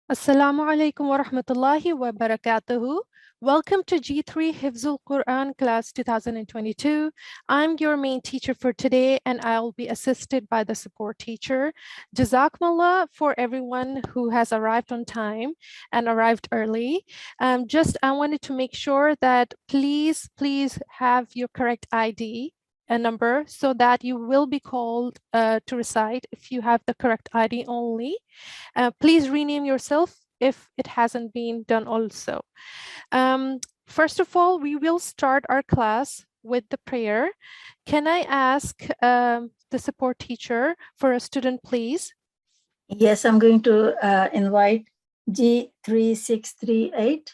Assalamu alaikum wa rahmatullahi wa barakatuhu. Welcome to G3 Hifz-ul-Qur'an class 2022. I'm your main teacher for today and I'll be assisted by the support teacher. Jazakumullah for everyone who has arrived on time and arrived early. I wanted to make sure that please have your correct ID a number so that you will be called to recite if you have the correct ID only. Please rename yourself if it hasn't been done also. First of all, we will start our class with the prayer. Can I ask the support teacher for a student, please? Yes, I'm going to invite G3638.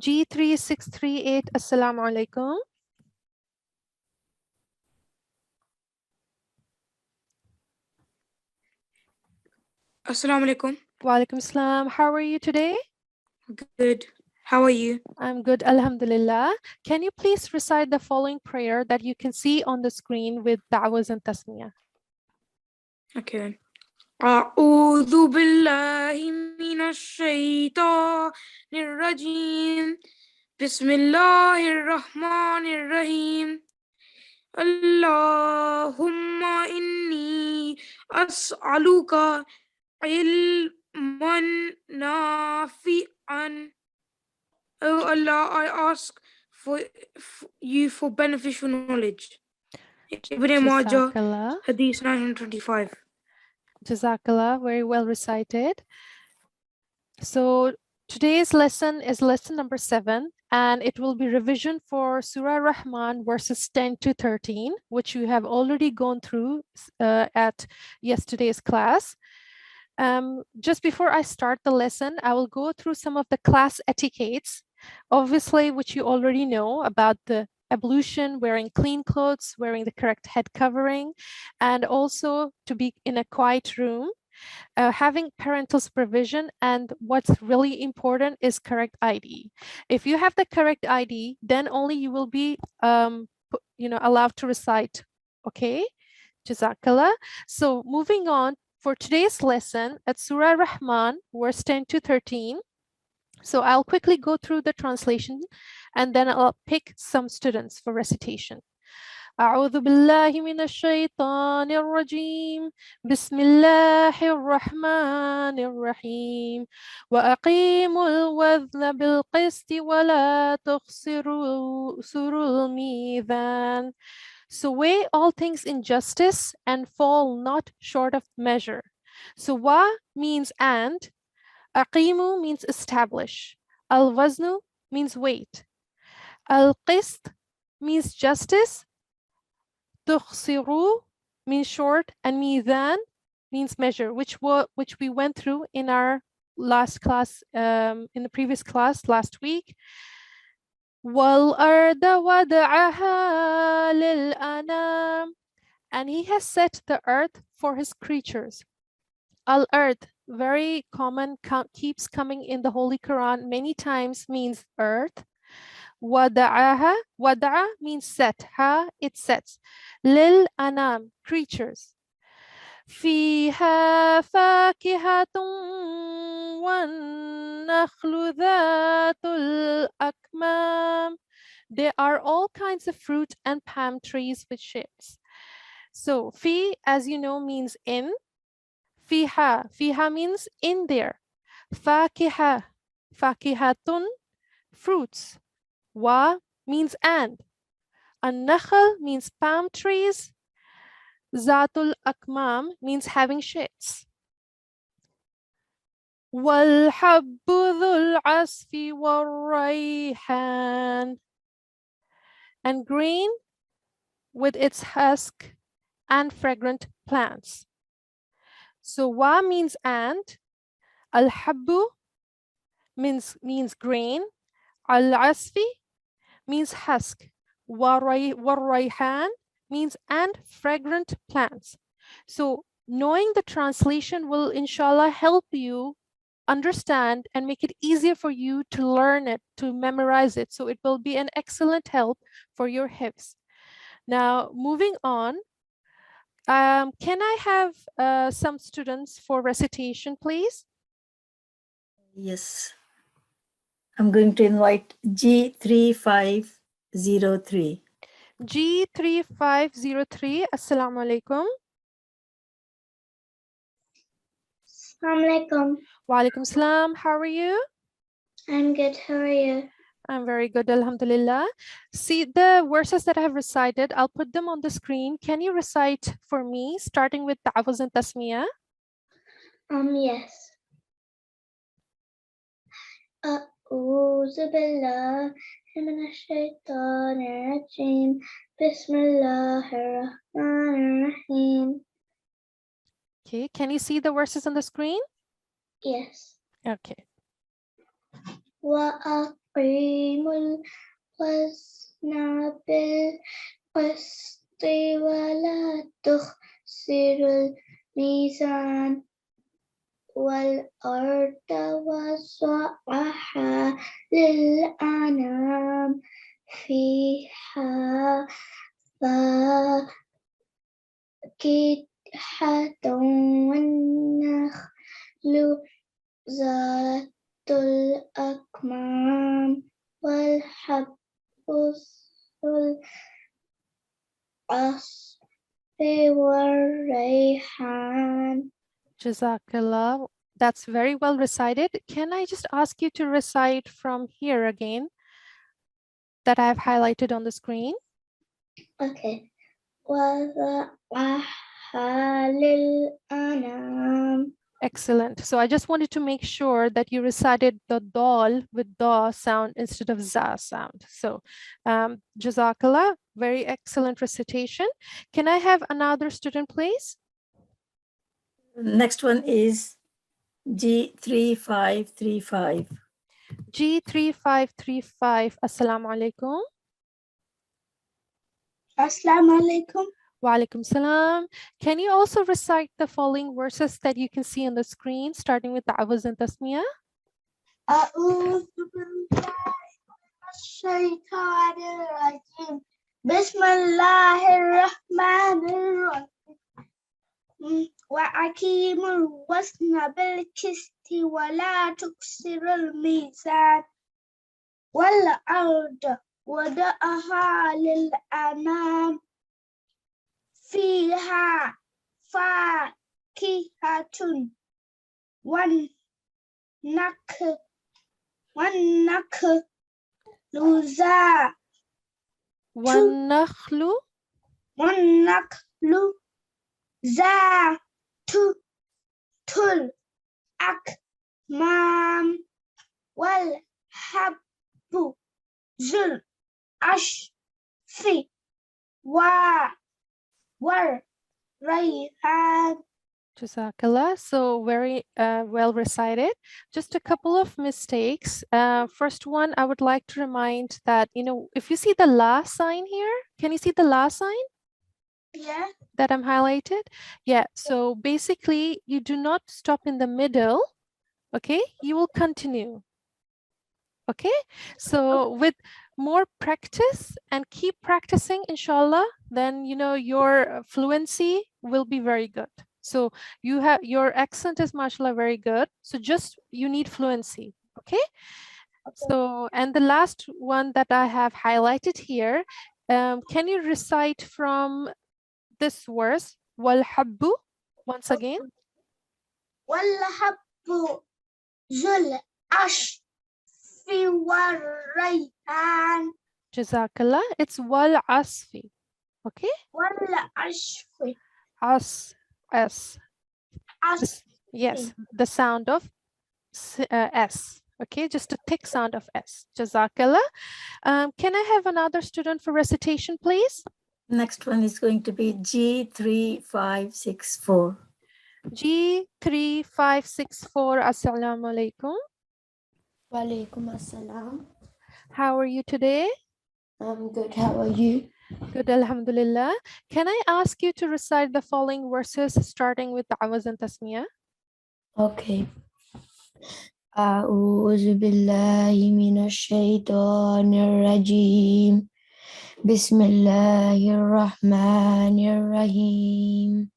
G3638, Assalamu alaikum. Assalamu alaikum. Wa alaikum salam. How are you today? Good. How are you? I'm good, alhamdulillah. Can you please recite the following prayer that you can see on the screen with da'was and tasmiyah? Okay then. أعوذ بالله من الشيطان الرجيم بسم الله الرحمن الرحيم اللهم إني أسألك علما نافعا. Oh Allah, I ask for you for beneficial knowledge. Ibn Majah, Jazakallah. Hadith 925. Jazakallah, very well recited. So today's lesson is lesson number 7, and it will be revision for Surah Rahman verses 10 to 13, which you have already gone through at yesterday's class. Just before I start the lesson, I will go through some of the class etiquettes, obviously, which you already know about the ablution, wearing clean clothes, wearing the correct head covering, and also to be in a quiet room, having parental supervision, and what's really important is correct ID. If you have the correct ID, then only you will be allowed to recite. Okay, Jazakallah. So moving on, for today's lesson at Surah Rahman, verse 10 to 13. So I'll quickly go through the translation and then I'll pick some students for recitation. أعوذ بالله من الشيطان الرجيم بسم الله الرحمن الرحيم وأقيموا الوزن بالقسط ولا تخسروا الميزان. So weigh all things in justice and fall not short of measure. So wa means and, aqimu means establish, al-waznu means weight, al-qist means justice, tukhsiru means short, and mizan means measure, which we went through in our last class, in the previous class last week. وَالْأَرْضَ وَضَعَهَا لِلْأَنَامِ, and he has set the earth for his creatures. Al-Ard, very common, keeps coming in the Holy Quran many times, means earth. Wada'a means set. Ha, it sets. Lil anam, creatures. Fiha fakihatun wan nakhlu dhatul akmam. There are all kinds of fruit and palm trees with shades. So fi, as you know, means in. Fiha means in there. Fakihatun, fruits. Wa means and. An-nakhl means palm trees. Zatul akmam means having shades. Wal-habbu dhul asfi wal-rayhan, and green with its husk and fragrant plants. So wa means and, al-habbu means grain, al-asfi means husk, war-rayhan means and fragrant plants. So knowing the translation will inshallah help you understand and make it easier for you to learn it, to memorize it. So it will be an excellent help for your hifz. Now moving on, can I have some students for recitation, please? Yes. I'm going to invite G3503. G3503, Assalamu alaikum. Assalamualaikum. Wa alaikum salam. How are you? I'm good. How are you? I'm very good, alhamdulillah. See the verses that I have recited, I'll put them on the screen. Can you recite for me, starting with Ta'awuz and Tasmiyah? Yes. أعوذ بالله من الشيطان الرجيم بسم الله الرحمن الرحيم. Okay, can you see the verses on the screen? Yes. Okay. وأقيموا الوزن بالقسط ولا تخسروا الميزان والأرض وضعها للأنام فيها فاكهة والنخل ذات الأكمام والحب ذو العصف والريحان. Jazakallah. That's very well recited. Can I just ask you to recite from here again that I have highlighted on the screen? Okay. وَضَعَهَا لِلْأَنَامِ. Excellent. So I just wanted to make sure that you recited the dal with da sound instead of za sound. So Jazakallah, very excellent recitation. Can I have another student, please? Next one is G3535. G3535, Assalamu alaikum. Assalamu alaikum. Wa alaikum salam. Can you also recite the following verses that you can see on the screen, starting with Ta'awuz and Tasmiyah? أعوذ بالله من الشيطان الرجيم بسم الله الرحمن الرحيم وأقيموا الوزن بالقسط ولا تكسروا الميزان والأرض وضعها للأنام فيها فاكهة والنخل والنخل ذات الأكمام والحب ذو العصف والريحان. Jazakallah. So very well recited. Just a couple of mistakes. First one, I would like to remind that, if you see the la sign here, can you see the la sign Yeah. that I'm highlighted? Yeah. So basically, you do not stop in the middle. Okay. You will continue. Okay. So with more practice and keep practicing, inshallah, then, your fluency will be very good. So your accent is mashallah very good. So you need fluency. Okay. So, and the last one that I have highlighted here, can you recite from this verse, wal habbu, once again? والحب ذو العصف والريحان. Jazakallah. It's wal asfi. Okay. والعصف S. Yes, the sound of S. Okay, just a thick sound of S. Jazakallah. Can I have another student for recitation, please? Next one is going to be G3564. G3564, Assalamu alaikum. Walaikum assalam. How are you today? I'm good. How are you? Good, alhamdulillah. Can I ask you to recite the following verses starting with Ta'awuz and Tasmiyah? Okay. أعوذ بالله من الشيطان الرجيم بسم الله الرحمن الرحيم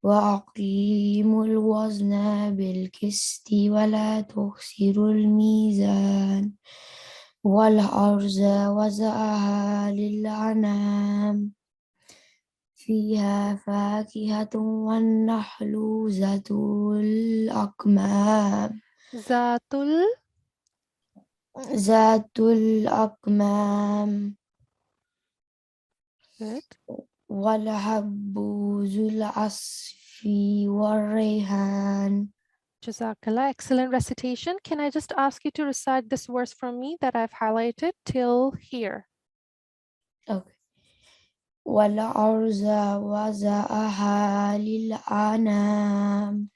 وأقيموا الوزن بالقسط ولا تخسروا الميزان والأرض وضعها للأنام فيها فاكهة والنخل ذات الأكمام ذات الأكمام Good. والحب ذو العصف والريحان. Jazakallah. Excellent recitation. Can I just ask you to recite this verse from me that I've highlighted till here? Okay. والأرض وضعها للأنام.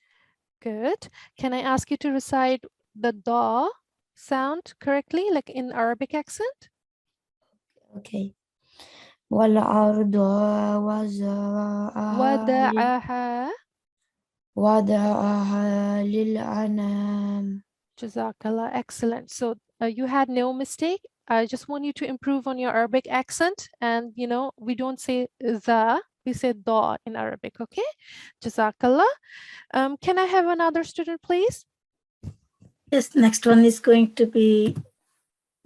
Good. Can I ask you to recite the da sound correctly, like in Arabic accent? Okay. والأرض وضعها وَدَعَهَا للأنام. Jazakallah. Excellent. So you had no mistake. I just want you to improve on your Arabic accent. And, you know, we don't say the, we say da in Arabic. Okay? Jazakallah. Can I have another student, please? Yes, next one is going to be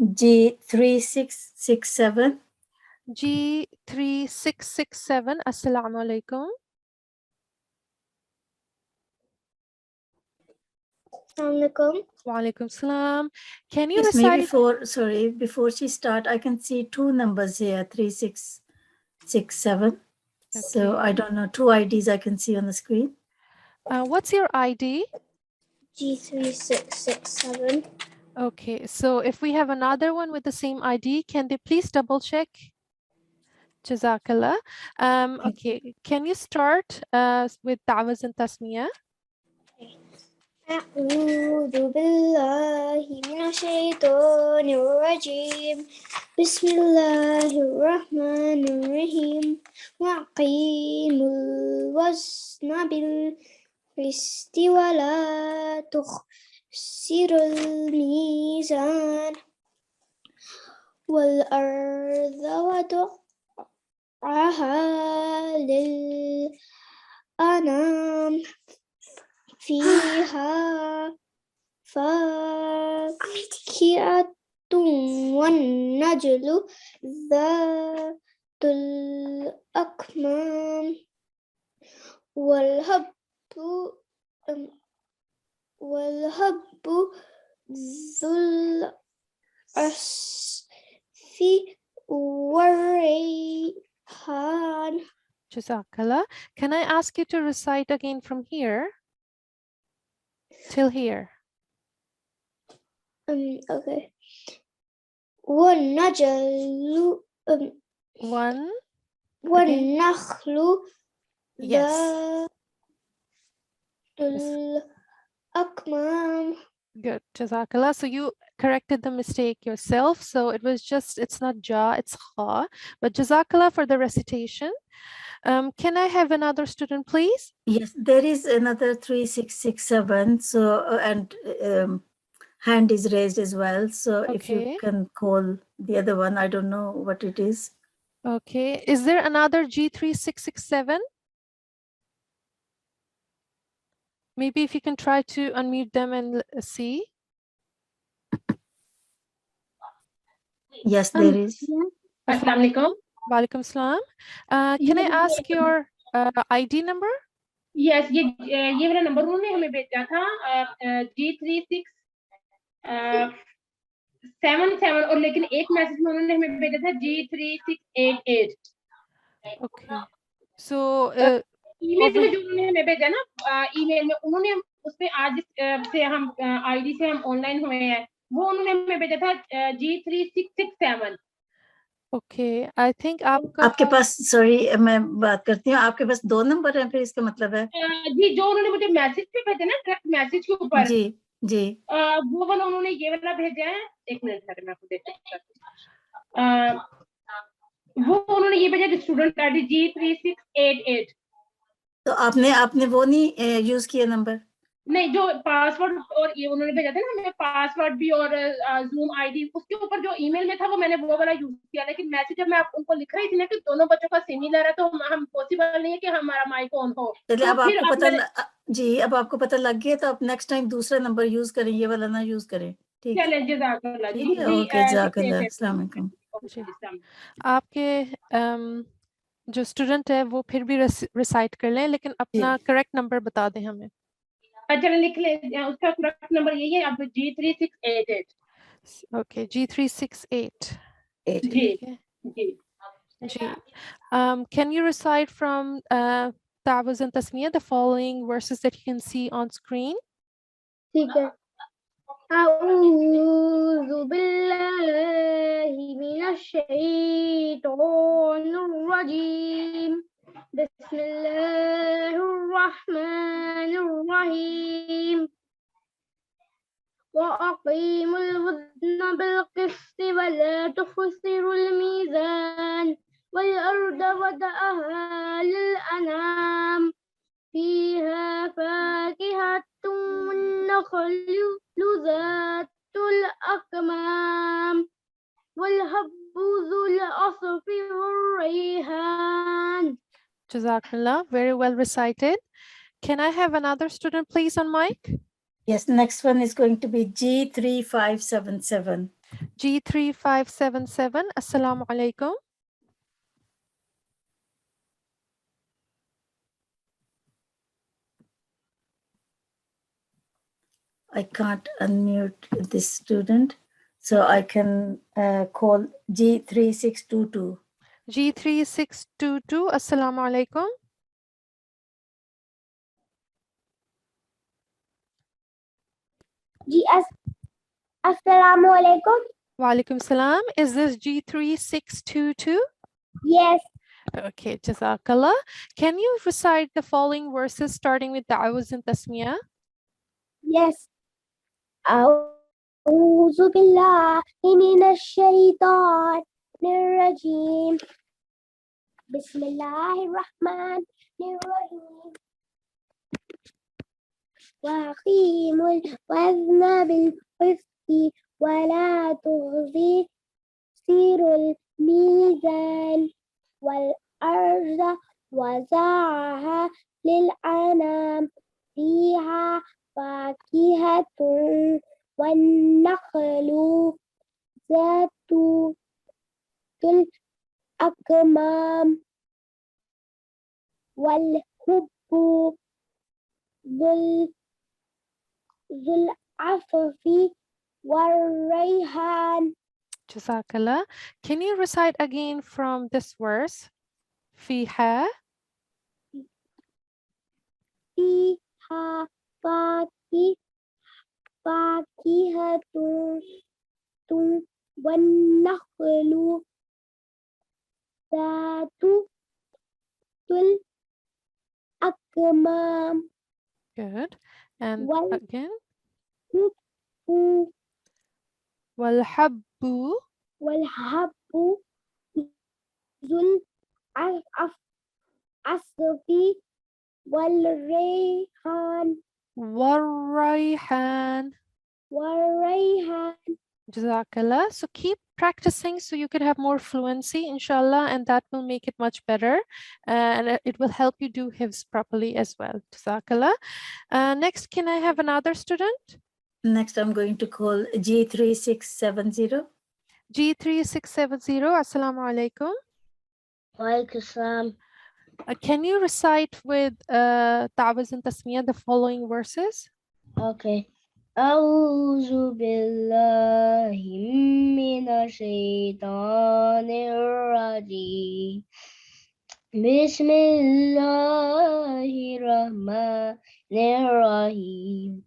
G3667. G3667. Assalamu alaikum. Wa alaikum salam. Can you Yes, maybe recite? before she start, I can see two numbers here, 3667. So Okay. I don't know, two IDs I can see on the screen. What's your ID? G3667. Okay, so if we have another one with the same ID, can they please double check? Jazakallah. Okay, can you start with Ta'awuz and Tasmiyah? أعوذ بالله من الشيطان الرجيم بسم الله الرحمن الرحيم وأقيموا الوزن بالقسط ولا تخسروا الميزان والأرض وضعها للأنام فيها فاكهة والنجل ذات الأكمام والهب ذو العصف والريحان. Jazakallah. Can I ask you to recite again from here till here? Okay. والنجل One. والنخل Yes. ذات الأكمام. Good. Jazakallah. So you corrected the mistake yourself. So it was just, it's not ja, it's kha. But Jazakallah for the recitation. Can I have another student, please? Yes, there is another 3667. So, and hand is raised as well. So if you Okay. can call the other one, I don't know what it is. Okay. Is there another G3667? Maybe if you can try to unmute them and see. Yes, there is. Assalamu alaikum. Walaikum salam. Can I ask your ID number? Yes, ये वाला number उन्होंने हमें भेजा था G3677 और लेकिन एक message में उन्होंने हमें भेजा था G3688. Okay. So ईमेल में जो उन्होंने हमें भेजा ना ईमेल में उन्होंने उसमें आज से हम आईडी से हम ऑनलाइन हुए हैं वो उन्होंने हमें भेजा था G3667. Okay, I think आपके पास सॉरी मैं बात करती हूँ आपके पास दो नंबर हैं फिर इसका मतलब है जी जो उन्होंने मुझे मैसेज पे भेजा ना डायरेक्ट मैसेज के ऊपर जी जी वो वाला उन्होंने ये वाला भेजा है एक मिनट सर मैं आपको देती हूँ वो उन्होंने ये भेजा स्टूडेंट आईडी G3688 तो आपने वो नहीं यूज किया नंबर नहीं, जो पासवर्ड और ये उन्होंने भेजा था ना हमें, पासवर्ड भी और जूम आईडी, उसके ऊपर जो ईमेल में था वो मैंने वो वाला यूज किया, लेकिन मैसेज जब मैं उनको लिख रही थी ना कि दोनों बच्चों का सिमिलर है, तो हम पॉसिबल नहीं है कि हमारा माइक ऑन हो। चलिए तो अब फिर आपको अब पता मैंने जी अब आपको पता लग गया, तो आप नेक्स्ट टाइम दूसरा नंबर यूज करें, ये वाला ना यूज करें, ठीक है? चले जज़ाकल्लाह जी ठीक है, जी ओके, जज़ाकल्लाह, अस्सलाम वालेकुम। जी। आपके जो स्टूडेंट है वो फिर भी रिसाइट कर लें, लेकिन अपना करेक्ट नंबर बता दें हमें। अच्छा लिख ले, उसका करेक्ट नंबर यही है, अब G3688। Okay, G368। जी ठीक है जी। जी। Can you recite from Ta'awuz and Tasmiyah the following verses that you can see on screen? ठीक है। أعوذ بالله من الشيطان الرجيم بسم الله الرحمن الرحيم وأقيموا الوزن بالقسط ولا تخسروا الميزان والأرض وضعها للأنام فيها فاكهة والنخل ذات الأكمام والهب ذو العصف والريحان. Jazakallah, very well recited. Can I have another student please on mic? Yes, next one is going to be G3577. G3577, Assalamu alaikum. I can't unmute this student, so I can call G3622. G3622, Assalamu alaikum. Assalamu alaikum. Wa alaikum salam. Is this G3622? Yes. Okay, Jazakallah. Can you recite the following verses starting with Ta'awuz and Tasmiyah? Yes. أعوذ بالله من الشيطان الرجيم بسم الله الرحمن الرحيم وأقيموا الوزن بالقسط ولا تخسروا الميزان والأرض وضعها للأنام فيها فاكهة والنخل ذات الأكمام والحب ذو العصف والريحان. Jazakallah. Can you recite again from this verse? Fiha. فيها فاكهة والنخل ذات الأكمام. Good. And again? والحب ذو العصف والريحان. والريحان. Jazakallah. So keep practicing so you could have more fluency, inshallah, and that will make it much better. And it will help you do Hifz properly as well. Jazakallah. Next, can I have another student? Next, I'm going to call G3670. G3670, Assalamu alaikum. Walaikum salam. Can you recite with Ta'awuz and Tasmiyah the following verses? Okay. أعوذ بالله من الشيطان الرجيم بسم الله الرحمن الرحيم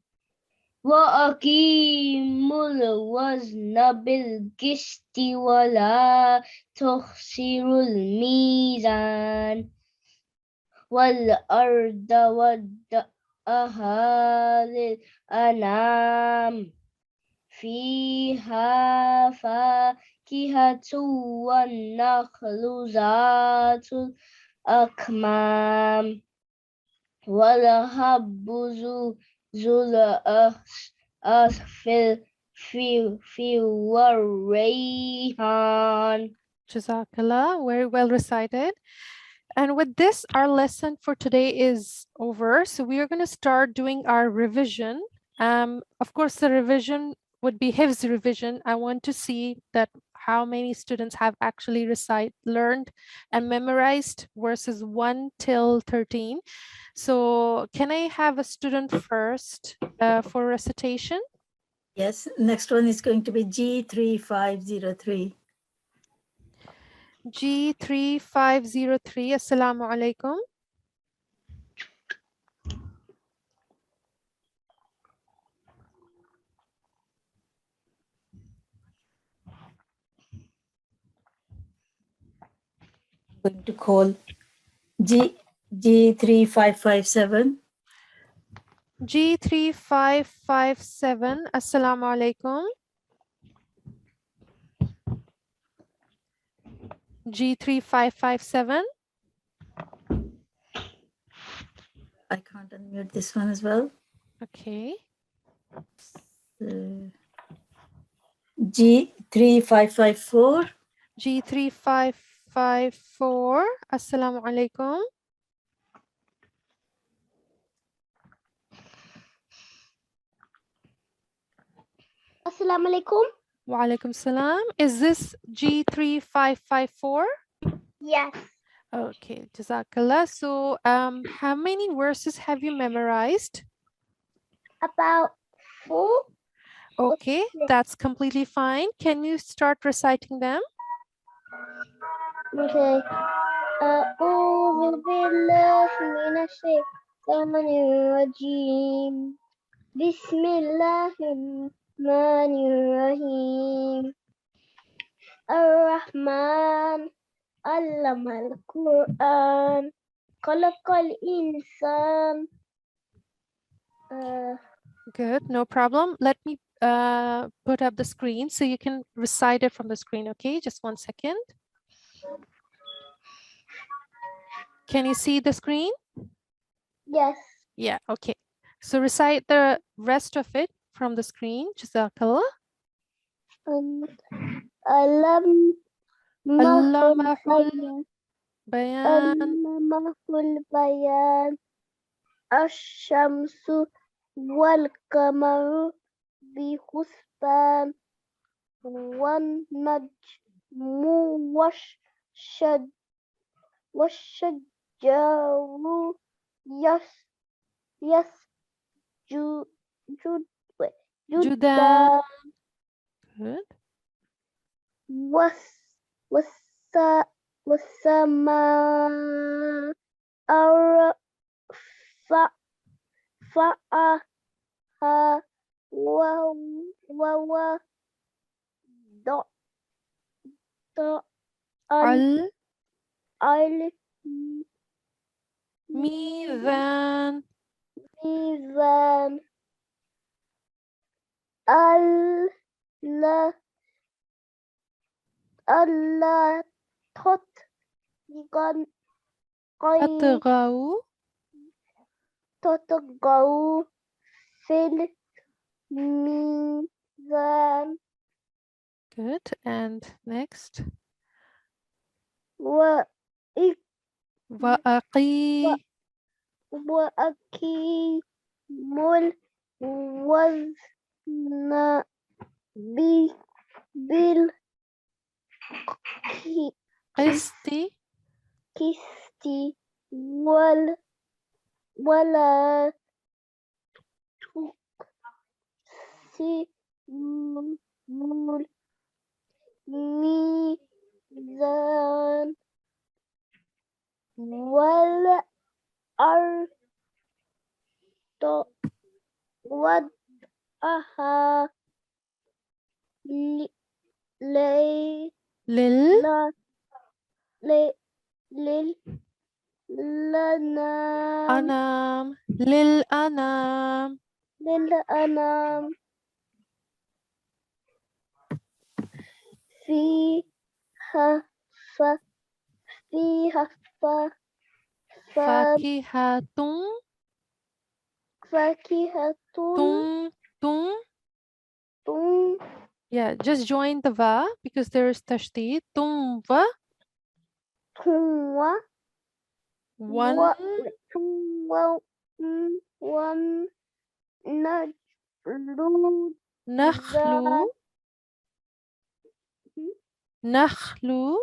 وأقيموا الوزن بالقسط ولا تخسروا الميزان والأرض وضعها للأنام فيها فاكهة والنخل ذات الأكمام والحب ذو ذو العصف والريحان. Jazakallah, very well recited. And with this, our lesson for today is over. So we are going to start doing our revision. Of course, the revision would be Hifz revision. I want to see that how many students have actually learned and memorized verses 1 till 13. So can I have a student first for recitation? Yes, next one is going to be G3503. G3503. Assalamu alaikum. Going to call G3557. G3557. Assalamu alaikum. G3557. I can't unmute this one as well. Okay. G3554. G3554. Assalamu alaikum. Assalamu alaikum. Wa alaikum salam. Is this G3554? Yes. Okay, Jazakallah. So, how many verses have you memorized? About 4. Okay, that's completely fine. Can you start reciting them? Okay. أعوذ بالله من الشيطان الرجيم. بسم الله الرحمن الرحيم. الرحمن علم القرآن خلق الإنسان. Good, no problem. Let me put up the screen so you can recite it from the screen, okay? Just 1 second. Can you see the screen? Yes. Yeah, okay. So recite the rest of it from the screen. Jazakallah. Alam Allamahul bayan. Allamahul bayan. Ash-shamsu wal qamaru bi husban. Wan najmu wash-shajaru Judan. Good. والسماء رفعها ووضع الميزان. الميزان. ألا تطغوا في الميزان. Good. And next. وأقيموا الوزن بالقسط ولا تخسروا الميزان. والأرض وضعها للأنام فيها فاكهة فاكهة Tum, tum. tum Yeah, just join the va because there is tashdid. Tum va. tum One. ونجلو Nakhlu. Nakhlu.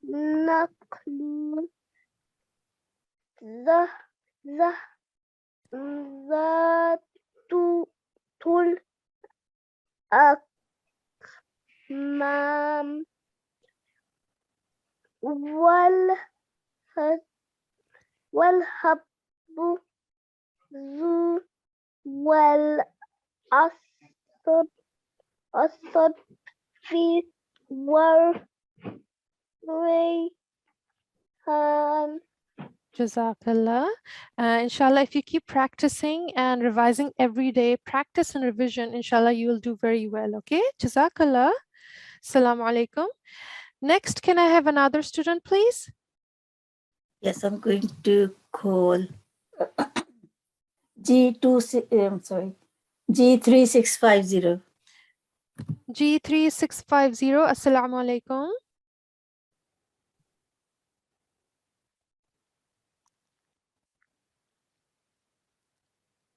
نقل ذه ذات الأكمام والحب ذو والعصب في والريحان. Jazakallah. Inshallah, if you keep practicing and revising every day, practice and revision, inshallah, you will do very well. Okay? Jazakallah. Assalamu alaikum. Next, can I have another student, please? Yes, I'm going to call G3650. G3650. Assalamu alaikum.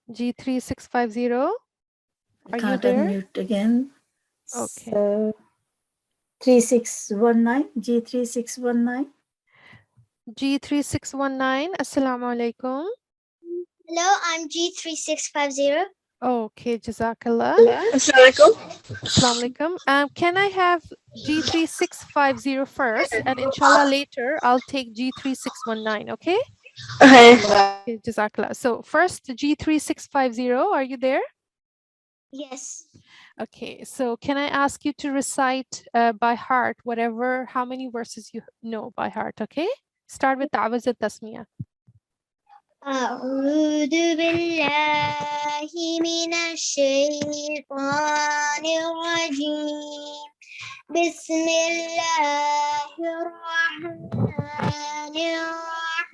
G3650. I Are you can't there? unmute again. Okay. So 3619, G3619. G3619. Assalamu alaikum. Hello, I'm G3650. Okay, Jazakallah. Assalamualaikum. Assalamu alaikum. Can I have G3650 first? And inshallah later, I'll take G3619, okay? Okay, Jazakallah. So first, G3650, are you there? Yes. Okay, so can I ask you to recite by heart how many verses you know by heart, okay? Start with Ta'awuz al-Tasmiyah. أعوذ بالله من الشيطان الرجيم بسم الله الرحمن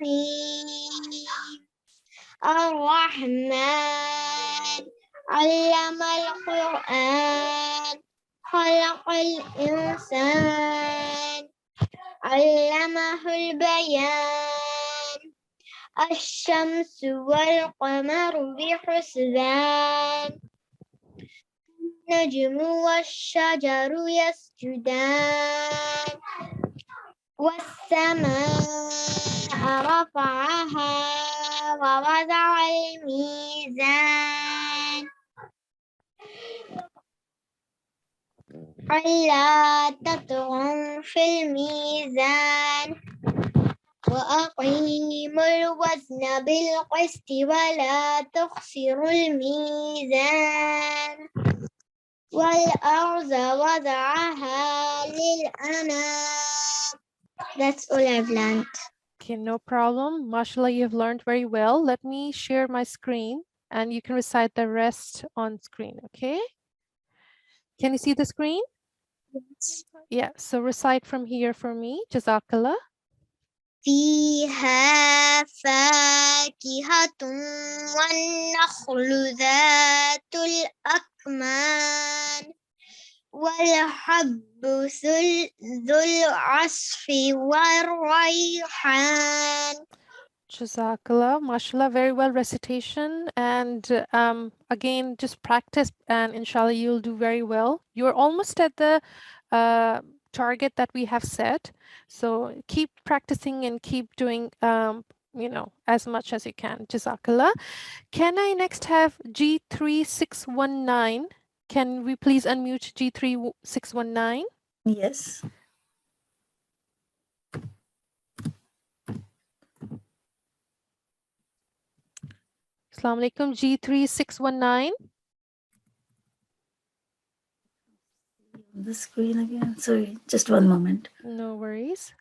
الرحيم الرحمن علم القرآن خلق الإنسان علمه البيان الشمس والقمر بحسبان النجم والشجر يسجدان والسماء رفعها ووضع الميزان ألا تطغوا في الميزان وأقيموا الوزن بالقسط ولا تخسروا الميزان والأرض وضعها للأنام. That's all I've learned. Okay, no problem. MashaAllah, you've learned very well. Let me share my screen and you can recite the rest on screen, okay? Can you see the screen? Yes. Yeah, so recite from here for me. Jazakallah. فيها فاكهة والنخل ذات الأكمام والحب ذو العصف والريحان. Jazakallah, mashallah, very well recitation. And again, just practice and inshallah, you'll do very well. You're almost at the target that we have set. So keep practicing and keep doing, as much as you can. Jazakallah. Can I next have G3619? Can we please unmute G3619? Yes. Assalamu alaikum, G3619. The screen again. Sorry, just one moment. No worries.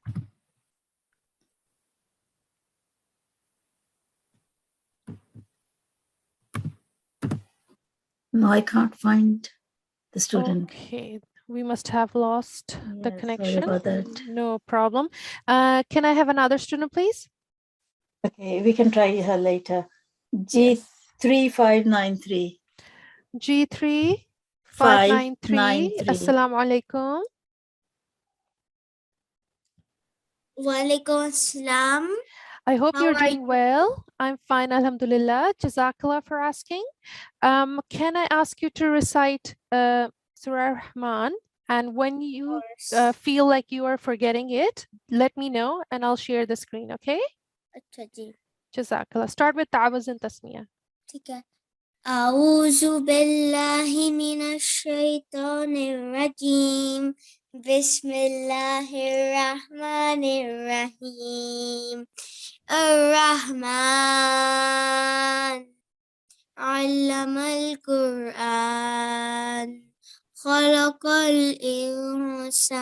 No, I can't find the student. Okay, we must have lost the Yeah, connection. sorry about that. No problem. Can I have another student, please? Okay, we can try her later. Yes. 3593. G3 593. 593. Assalamu alaikum. Walaikum assalam. I hope How you're are doing well. I'm fine, alhamdulillah. Jazakallah for asking. Can I ask you to recite Surah Rahman? And when you feel like you are forgetting it, let me know and I'll share the screen, okay? Jazakallah. Start with Ta'awuz and Tasmiyah. أعوذ بالله من الشيطان الرجيم بسم الله الرحمن الرحيم الرحمن علم القرآن خلق الإنسان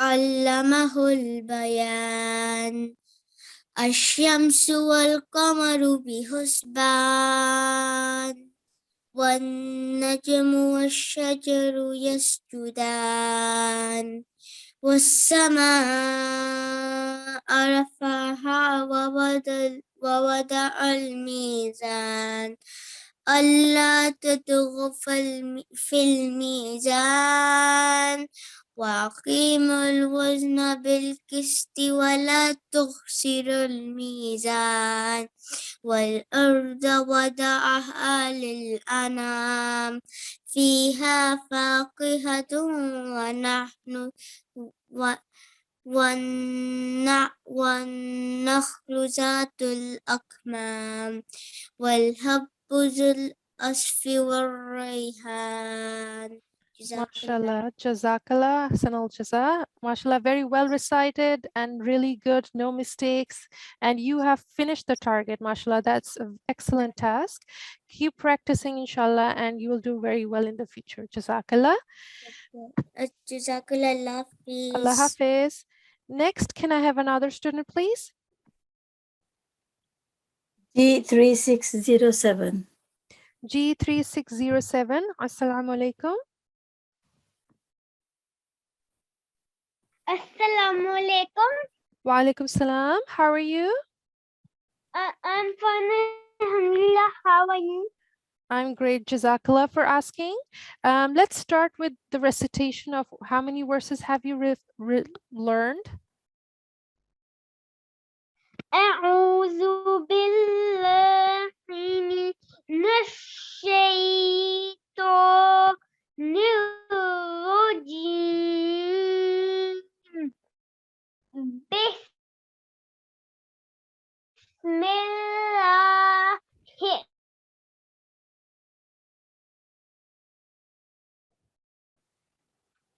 علمه البيان الشمس والقمر بحسبان والنجم والشجر يسجدان والسماء رفعها ووضع الميزان ألا تطغوا في الميزان وأقيموا الوزن بالقسط ولا تخسروا الميزان والأرض وضعها للأنام فيها فاكهة والنخل ذات الأكمام والهب ذو العصف والريحان. MashaAllah, Jazakallah, Sanal Jaza. MashaAllah, very well recited and really good, no mistakes. And you have finished the target, MashaAllah. That's an excellent task. Keep practicing, inshallah, and you will do very well in the future. Jazakallah. Jazakallah, Allah Hafiz. Next, can I have another student, please? G3607. G3607. Assalamu alaikum. Assalamu alaikum. Wa alaikum salam. How are you? I'm fine. Alhamdulillah. How are you? I'm great. Jazakallah for asking. Let's start with the recitation of how many verses have you learned? أعوذ بالله من الشيطان الرجيم بسم الله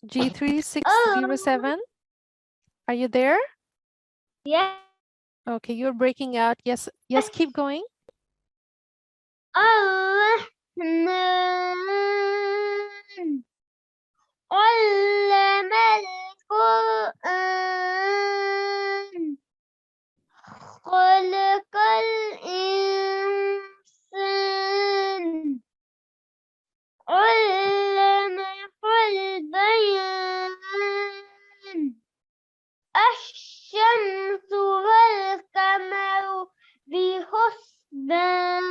G3607. Are you there? Yeah. Okay, you're breaking out. Yes, keep going. الرحمن علم القرآن خلق الإنسان علمه البيان الشمس والقمر بحسبان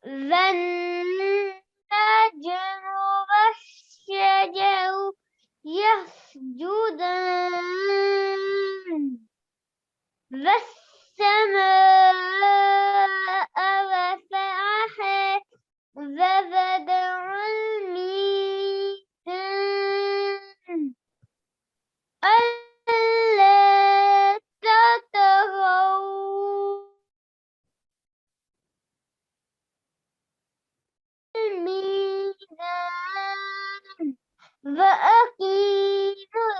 والنجم والشجر يسجدان والسماء رفعها ووضع الميزان ألا تطغوا الميزان وأقيموا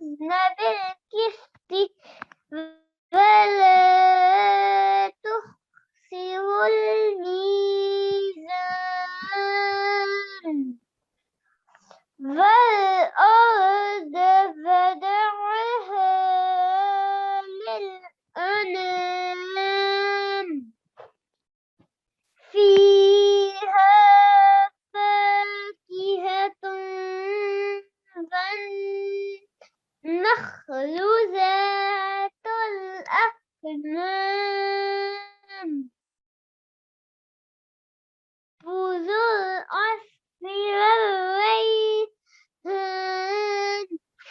الوزن بالقسط ولا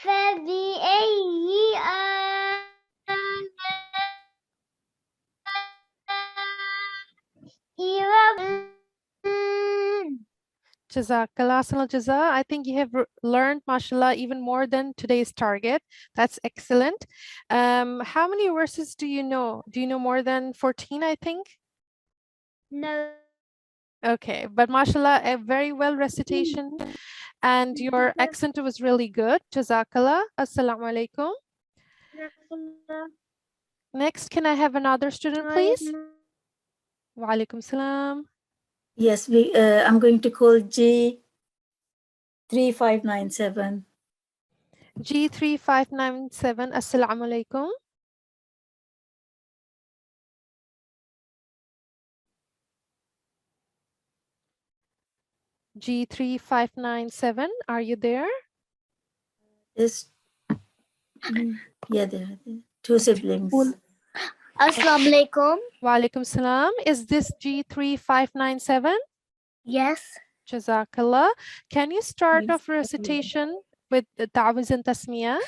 فبأي آلاء Jazakallah, Ahsanal Jaza. I think you have learned, mashallah, even more than today's target. That's excellent. How many verses do you know? Do you know more than 14, I think? No. Okay, but mashallah, a very well recitation and your accent was really good. Jazakallah. Assalamu alaikum. Next, can I have another student, please? Wa alaikum salam. Yes, I'm going to call G3597. G3597. Assalamu alaikum. G3597. Are you there? Yes. Yeah, there are two siblings. Assalamu alaikum. Wa alaikum salam. Is this G3597? Yes. Jazakallah. Can you start off recitation with the ta'awuz and tasmiyah?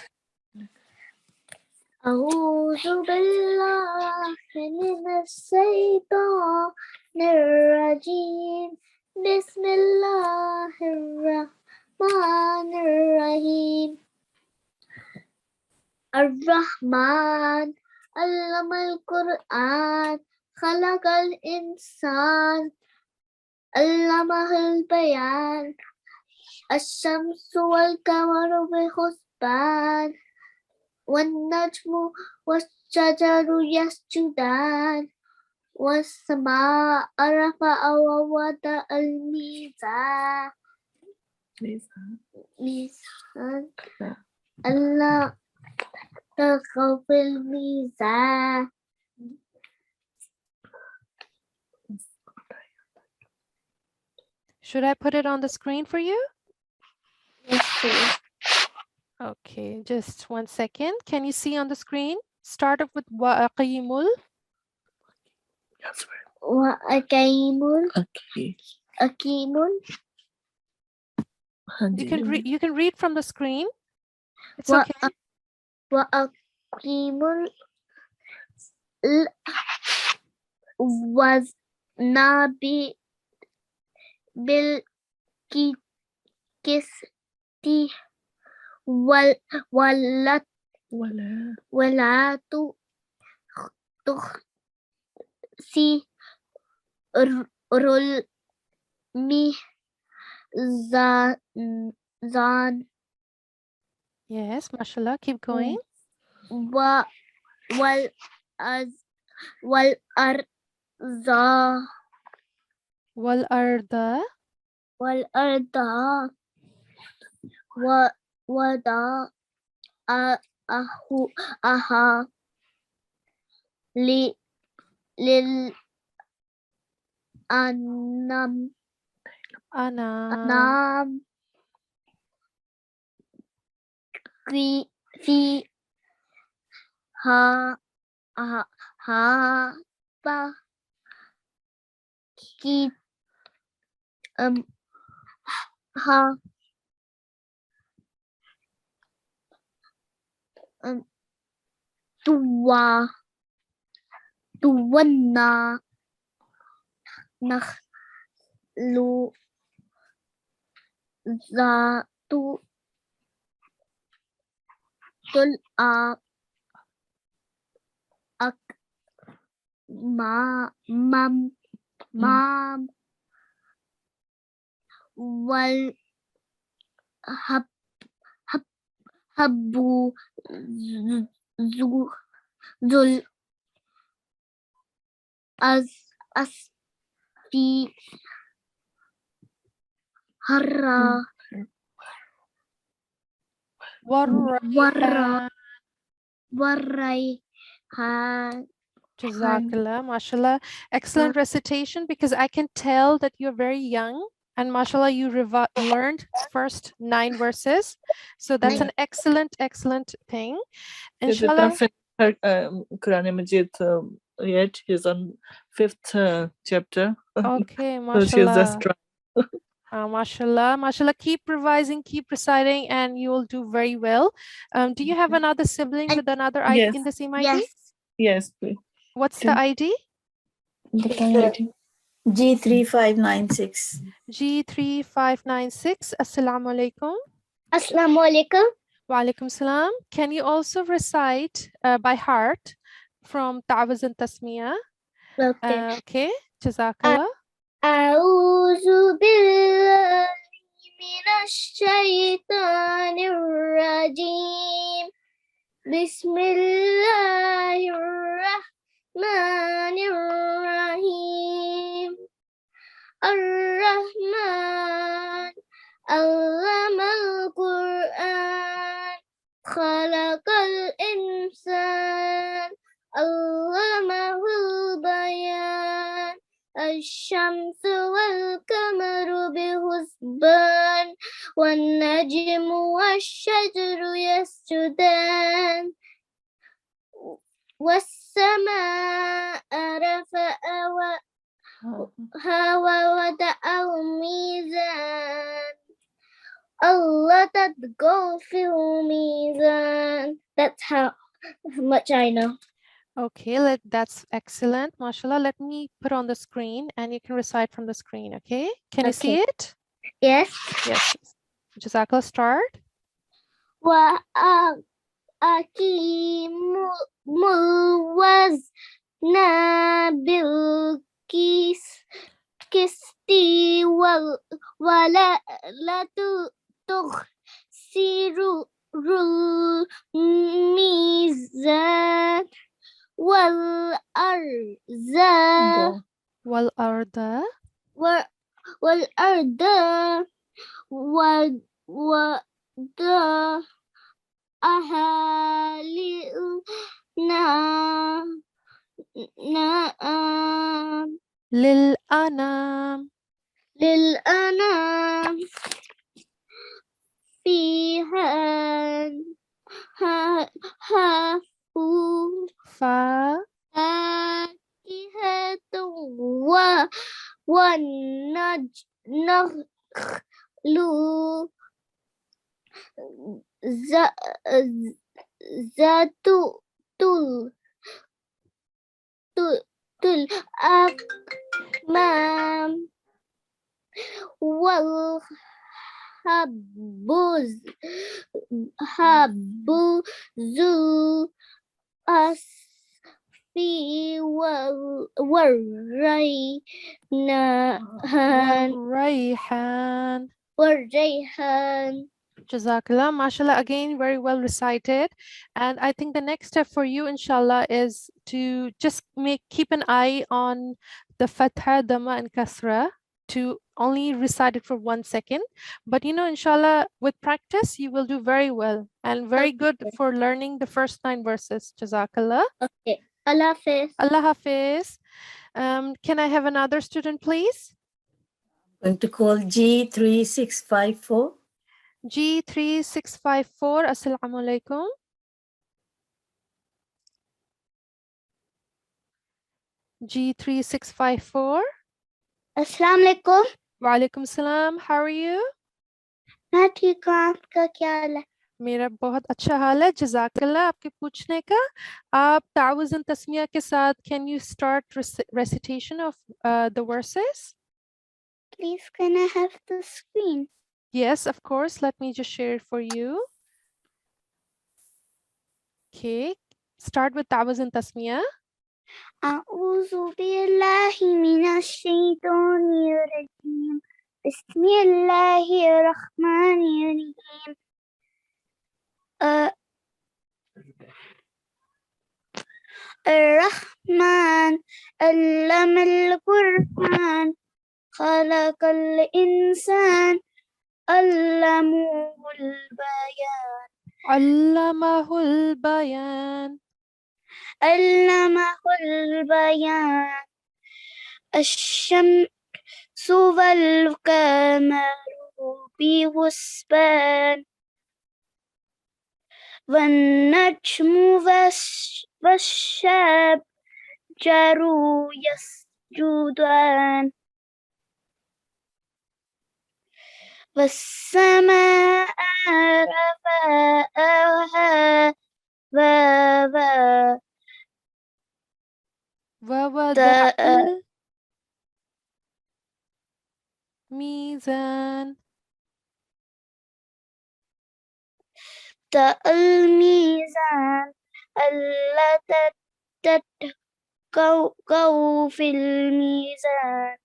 أعوذ بالله من الشيطان الرجيم بسم الله الرحمن الرحيم الرحمن علم القرآن خلق الإنسان علمه البيان الشمس والقمر بحسبان والنجم والشجر يسجدان والسماء رفع ووضع الميزان ألا تطغوا في الميزان Should I put it on the screen for you? Yes, please. Okay, just 1 second. Can you see on the screen? Start off with wa'aqimul. وأقيموا You can read from the screen. It's Wa- okay. وأقيموا الوزن بالقسط ولا تخسروا الميزان Yes, mashallah. Keep going. والأرض Wal-arda. وضعها للأنام Anam. فيها تونا نخل ذات طلع مام والحب ذو الأسفي والريحان Jazakallah, mashallah. Excellent recitation because I can tell that you're very young and mashallah you learned first 9 verses. So that's an excellent thing. Inshallah. Quran Majid yet. She's on 5th chapter. Okay, So she's just mashallah. trying. Mashallah, mashallah. Keep revising, keep reciting, and you will do very well. Do you have another sibling with another ID Yes. in the same ID? Yes. Yes, please. What's the ID? G3596. G3596. Assalamu alaikum. Assalamu alaikum. Wa alaikum salam. Can you also recite by heart from Ta'awuz and Tasmiyah? Okay. Okay, Jazakallah. أعوذ بالله من الشيطان الرجيم بسم الله الرحمن الرحيم الرحمن علم القرآن خلق الإنسان علمه البيان الشمس والقمر بحسبان والنجم والشجر يسجدان والسماء رفعها ووضع الميزان ألا تطغوا في الميزان. That's how much I know. Okay, that's excellent. MashaAllah. Let me put on the screen and you can recite from the screen, okay? Can you see Okay. it? Yes. Yes. Jazakallah, start. وأقيموا الوزن بالقسط ولا تخسروا الميزان والأرض للأنام للأنام فيها فاكهة والنخل ذات الأكمام والحب ذو العصف والريحان. Jazakallah, mashallah, again, very well recited. And I think the next step for you, inshallah, is to just keep an eye on the fatha, dhamma, and kasra, to only recite it for 1 second. But inshallah, with practice, you will do very well and very good for learning the first 9 verses. Jazakallah. Okay. Allah Hafiz. Allah Hafiz. Can I have another student, please? I'm going to call G3654. G3654. Assalamu alaikum. G3654. Assalamu alaikum. Wa alaikum salam. How are you? मैं ठीक हूँ, आपका क्या हाल है? मेरा बहुत अच्छा हाल है. जज़ाकल्लाह आपके पूछने का. आप तावुज़ और तस्मिया के साथ, can you start recitation of the verses? Please, can I have the screen? Yes, of course. Let me just share it for you. Okay. Start with taawuz and tasmiyah. أعوذ بالله من الشيطان الرجيم بسم الله الرحمن الرحيم الرحمن علم القرآن خلق الإنسان علمه البيان علمه البيان. علمه البيان الشمس والقمر بحسبان والنجم والشجر يسجدان والسماء رفعها ووضع الميزان الميزان ألا تطغوا في الميزان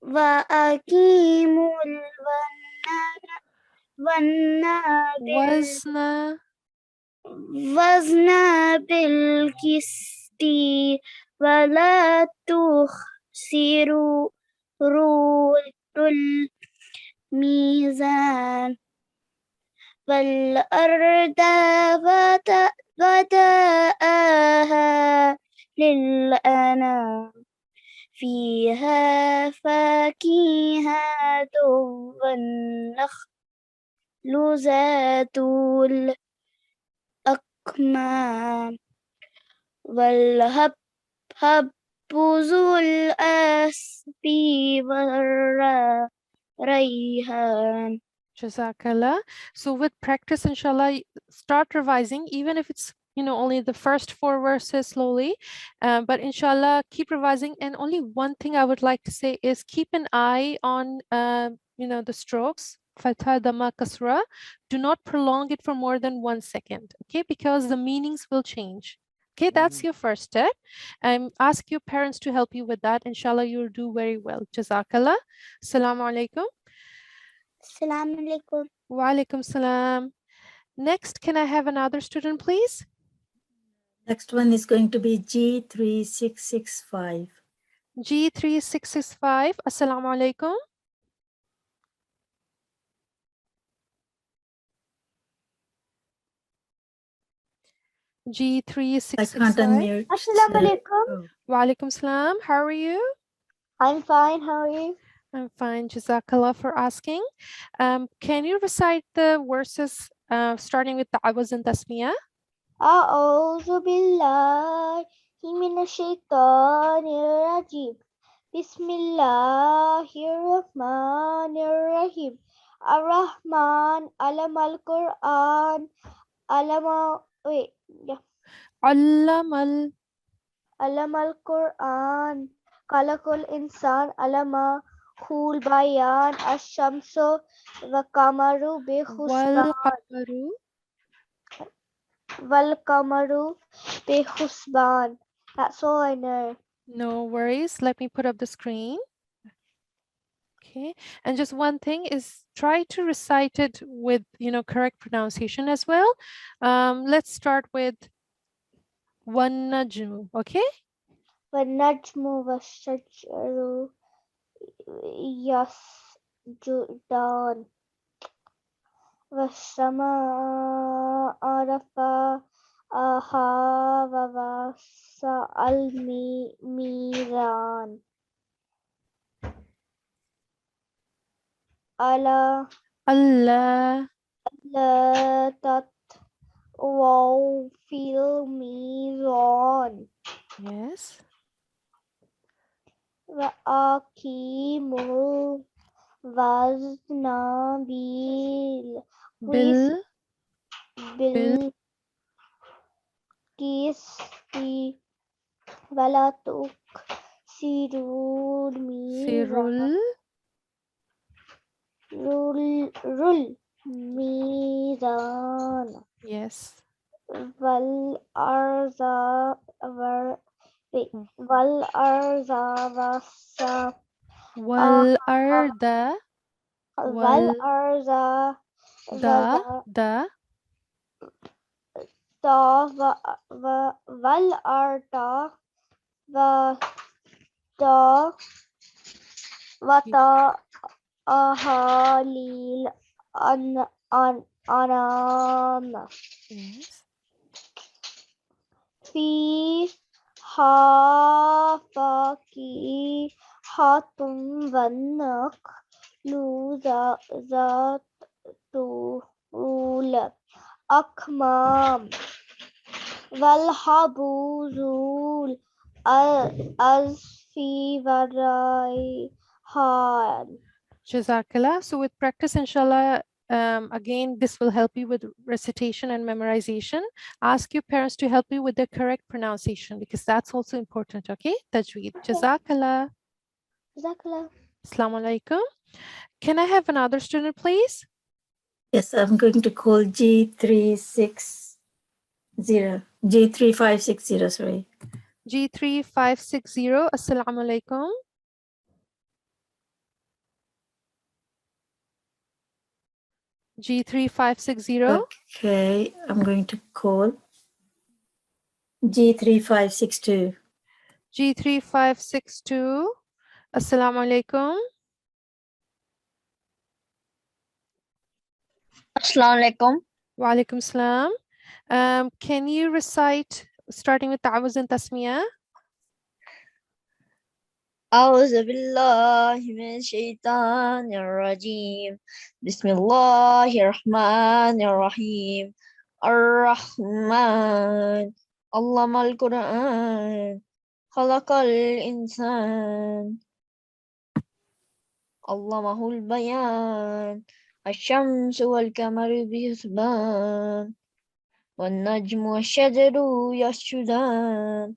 وأقيموا الوزن بالقسط ولا تخسروا الميزان والأرض وضعها للأنام فيها فاكهة والنخل ذات الأكمام والهب ذو العصف والريحان. Jazakallah. So with practice, inshallah, start revising, even if it's only the first 4 verses slowly, but inshallah keep revising. And only one thing I would like to say is keep an eye on the strokes. Fatha, Dhamma, Kasra. Do not prolong it for more than 1 second, okay, because the meanings will change. Okay, that's your first step. Ask your parents to help you with that. Inshallah, you'll do very well. Jazakallah. Assalamu alaikum. Assalamu alaikum. Wa alaikum salam. Next, can I have another student, please? Next one is going to be G3665. G3665. Assalamu alaikum. G3665. I can't unmute. Assalamu alaikum. Wa alaikum salam. How are you? I'm fine. How are you? I'm fine. Jazakallah for asking. Can you recite the verses starting with Ta'awuz and Tasmiyah? أعوذ بالله من الشيطان الرجيم بسم الله الرحمن الرحيم الرحمن علم القرآن علم القرآن خلق الإنسان علمه البيان الشمس والقمر بحسبان والقمر بحسبان. That's all I know. No worries. Let me put up the screen. Okay. And just one thing is try to recite it with, correct pronunciation as well. Let's start with وَالنَّجْمُ. Okay. والنجم والشجر يسجدان والسماء رفعها ووضع الميزان ألا تطغوا في الميزان. Yes. وأقيموا الوزن بالقسط ولا تخسروا الميزان. Yes. والأرض وضعها للأنعام. Yes. فيها فاكهة والنخل ذات الأكمام والحبوب ذو الأصف والريحان. Jazakallah. So with practice, inshallah, again, this will help you with recitation and memorization. Ask your parents to help you with the correct pronunciation because that's also important, okay? Tajweed. Jazakallah. Jazakallah. Assalamu alaikum. Can I have another student, please? Yes, I'm going to call G3560, sorry. G3560. Assalamu alaikum. G3560. Okay, I'm going to call G3562. G3562. Assalamu alaikum. Assalamu alaikum. Wa alaikum salam. Can you recite starting with Ta'awuz and Tasmiyah? أعوذ بالله من الشيطان الرجيم بسم الله الرحمن الرحيم الرحمن علم القرآن خلق الإنسان علمه البيان الشمس والقمر بحسبان والنجم والشجر يسجدان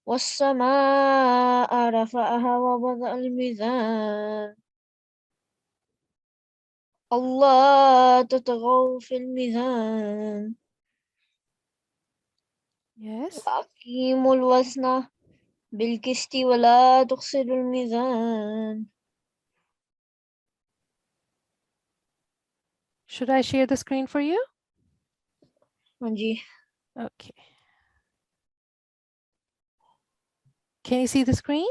والسماء رفعها ووضع الميزان الله تطغوا في الميزان Yes. وأقيموا الوزن بالقسط ولا تخسروا الميزان. Should I share the screen for you? Manji. Okay. Can you see the screen?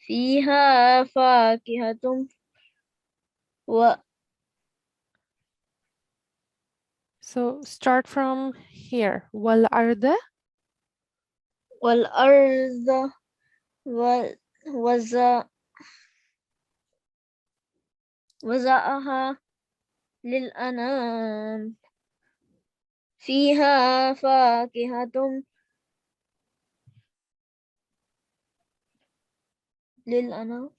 فيها فاكهة So start from here. والأرض والأرض وزعها للأنام فيها فاكهة للأنام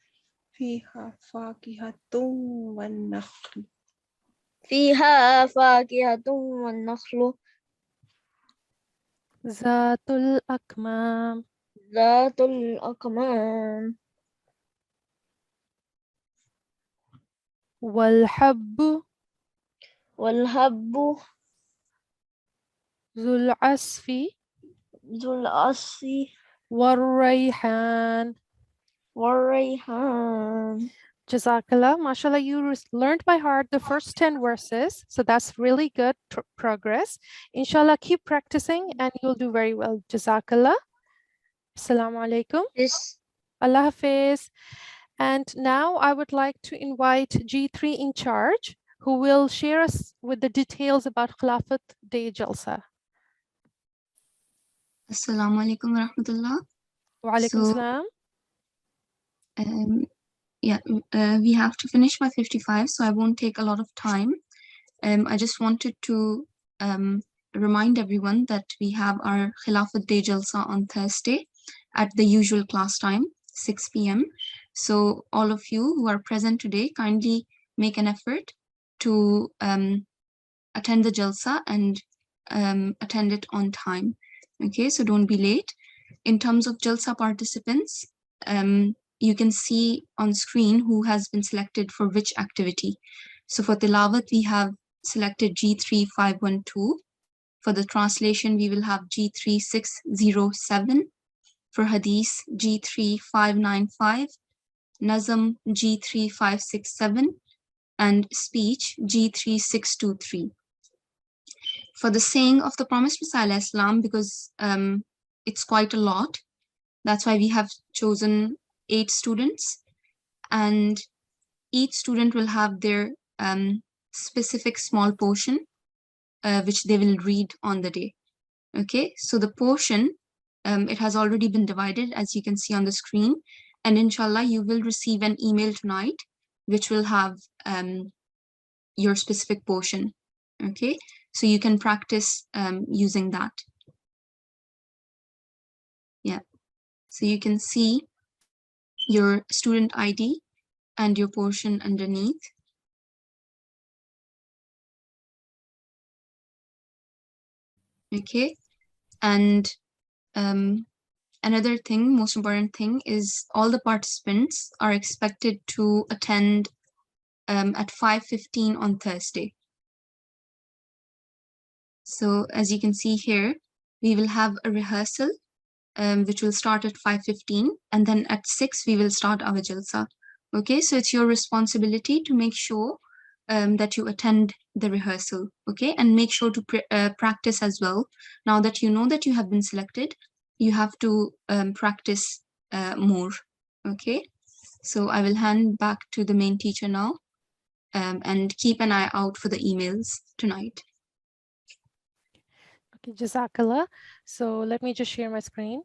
فيها فاكهة والنخل فيها فاكهة والنخل ذات الأكمام ذات الأكمام والحب والهب ذو العصف ذو العصف والريحان. والريحان. Jazakallah. MashaAllah, you learned by heart the first 10 verses. So that's really good progress. Inshallah, keep practicing and you'll do very well. Jazakallah. Assalamu alaikum. Yes. Allah Hafiz. And now I would like to invite G3 in charge, who will share us with the details about Khilafat Day Jalsa. Assalamu alaikum wa rahmatullah. Wa alaikum So, salam. We have to finish by 55, so I won't take a lot of time. I just wanted to remind everyone that we have our Khilafat Day Jalsa on Thursday at the usual class time, 6 p.m. So all of you who are present today, kindly make an effort to attend the Jalsa and attend it on time. Okay, so don't be late. In terms of Jalsa participants, you can see on screen who has been selected for which activity. So for Tilawat, we have selected G3512. For the translation, we will have G3607. For Hadith, G3595. Nazm, G3567. And Speech, G3623. For the saying of the Promised Messiah Islam, because it's quite a lot, that's why we have chosen 8 students, and each student will have their specific small portion which they will read on the day. Okay, so the portion, it has already been divided, as you can see on the screen, and inshallah you will receive an email tonight which will have your specific portion. Okay, so you can practice using that. Yeah, so you can see your student ID and your portion underneath. Okay, and another thing, most important thing, is all the participants are expected to attend at 5:15 on Thursday. So as you can see here, we will have a rehearsal which will start at 5:15, and then at 6 we will start our jalsa. Okay, so it's your responsibility to make sure that you attend the rehearsal, okay, and make sure to practice as well. Now that you know that you have been selected, you have to practice more, okay? So I will hand back to the main teacher now, and keep an eye out for the emails tonight. Okay, Jazakallah. So let me just share my screen.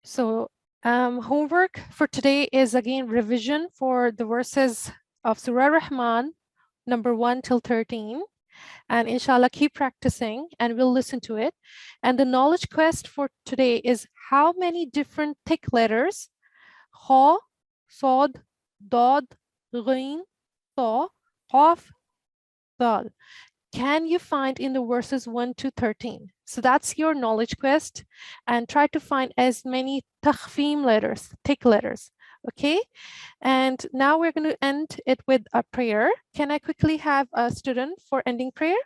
So homework for today is again revision for the verses of Surah Rahman, number 1 till 13. And inshallah, keep practicing and we'll listen to it. And the knowledge quest for today is how many different thick letters, Kha, Sod, Dad, Ghain, Ta, Qaf, Dal, can you find in the verses 1 to 13? So that's your knowledge quest, and try to find as many takhfim letters, thick letters, okay? And now we're going to end it with a prayer. Can I quickly have a student for ending prayer?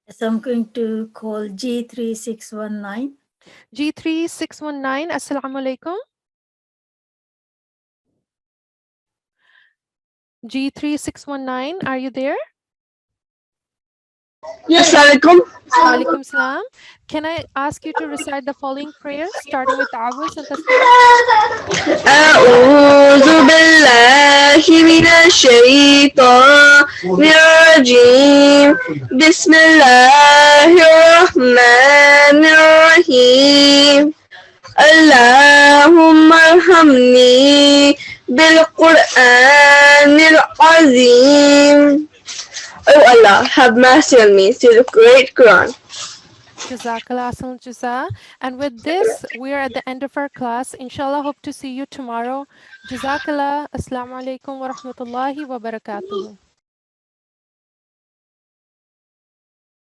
Yes, I'm going to call G3619. G3619, Assalamu alaikum. G3619, are you there? Yes, alaikum. Walaikum salam. Can I ask you to recite the following prayers, starting with Awaz and Tasbih? أعوذ بالله من الشيطان الرجيم بسم الله الرحمن الرحيم اللهم ارحمني بالقرآن العظيم. Oh Allah, have mercy on me through the great Quran. Jazakallah Asal Jaza. And with this, we are at the end of our class. Inshallah, hope to see you tomorrow. Jazakallah. Assalamu alaikum wa rahmatullahi wa barakatuh.